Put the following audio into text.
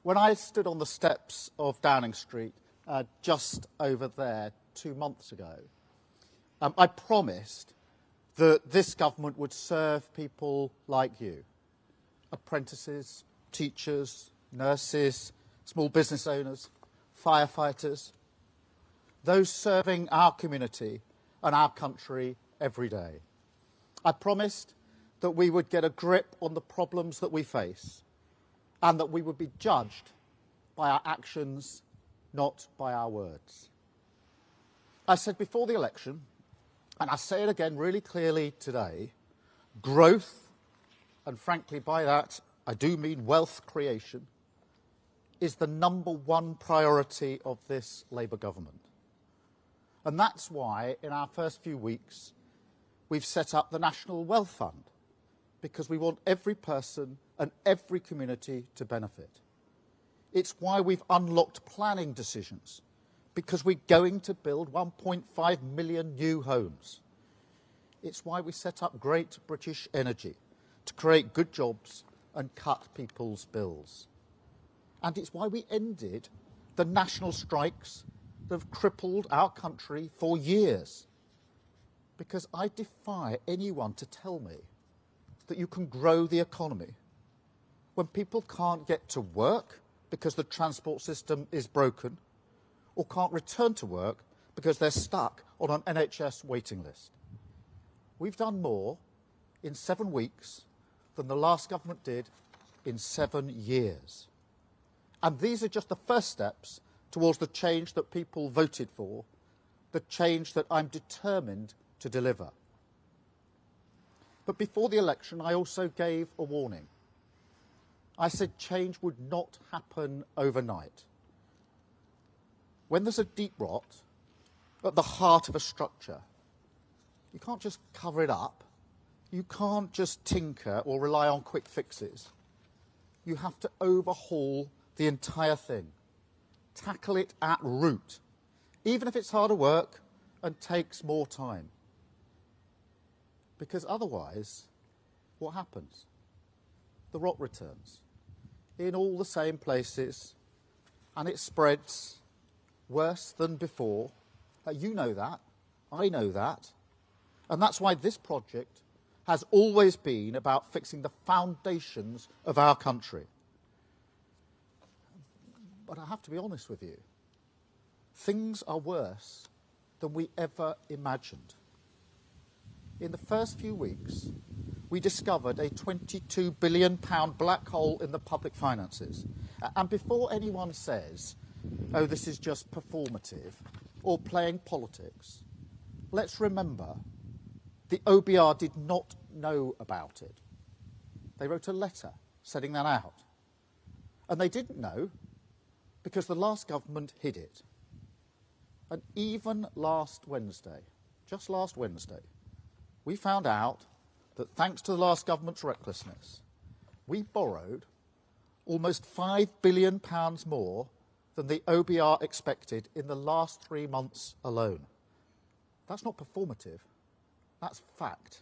When I stood on the steps of Downing Street, just over there 2 months ago, I promised that this government would serve people like you, apprentices, teachers, nurses, small business owners, firefighters, those serving our community and our country every day. I promised that we would get a grip on the problems that we face and that we would be judged by our actions, not by our words. I said before the election, and I say it again really clearly today, growth, and frankly by that I do mean wealth creation, is the #1 priority of this Labour government. And that's why in our first few weeks we've set up the National Wealth Fund, because we want every person and every community to benefit. It's why we've unlocked planning decisions, because we're going to build 1.5 million new homes. It's why we set up Great British Energy to create good jobs and cut people's bills. And it's why we ended the national strikes that have crippled our country for years. Because I defy anyone to tell me that you can grow the economy when people can't get to work because the transport system is broken, or can't return to work because they're stuck on an NHS waiting list. We've done more in 7 weeks than the last government did in 7 years. And these are just the first steps towards the change that people voted for, the change that I'm determined to deliver. But before the election, I also gave a warning. I said change would not happen overnight. When there's a deep rot at the heart of a structure, you can't just cover it up. You can't just tinker or rely on quick fixes. You have to overhaul the entire thing. Tackle it at root, even if it's harder work and takes more time. Because otherwise, what happens? The rot returns in all the same places, and it spreads worse than before. You know that, I know that, and that's why this project has always been about fixing the foundations of our country. But I have to be honest with you, things are worse than we ever imagined. In the first few weeks, we discovered a £22 billion black hole in the public finances. And before anyone says, oh, this is just performative or playing politics, let's remember the OBR did not know about it. They wrote a letter setting that out. And they didn't know because the last government hid it. And even last Wednesday, just last Wednesday, we found out that thanks to the last government's recklessness, we borrowed almost £5 billion more than the OBR expected in the last 3 months alone. That's not performative, that's fact.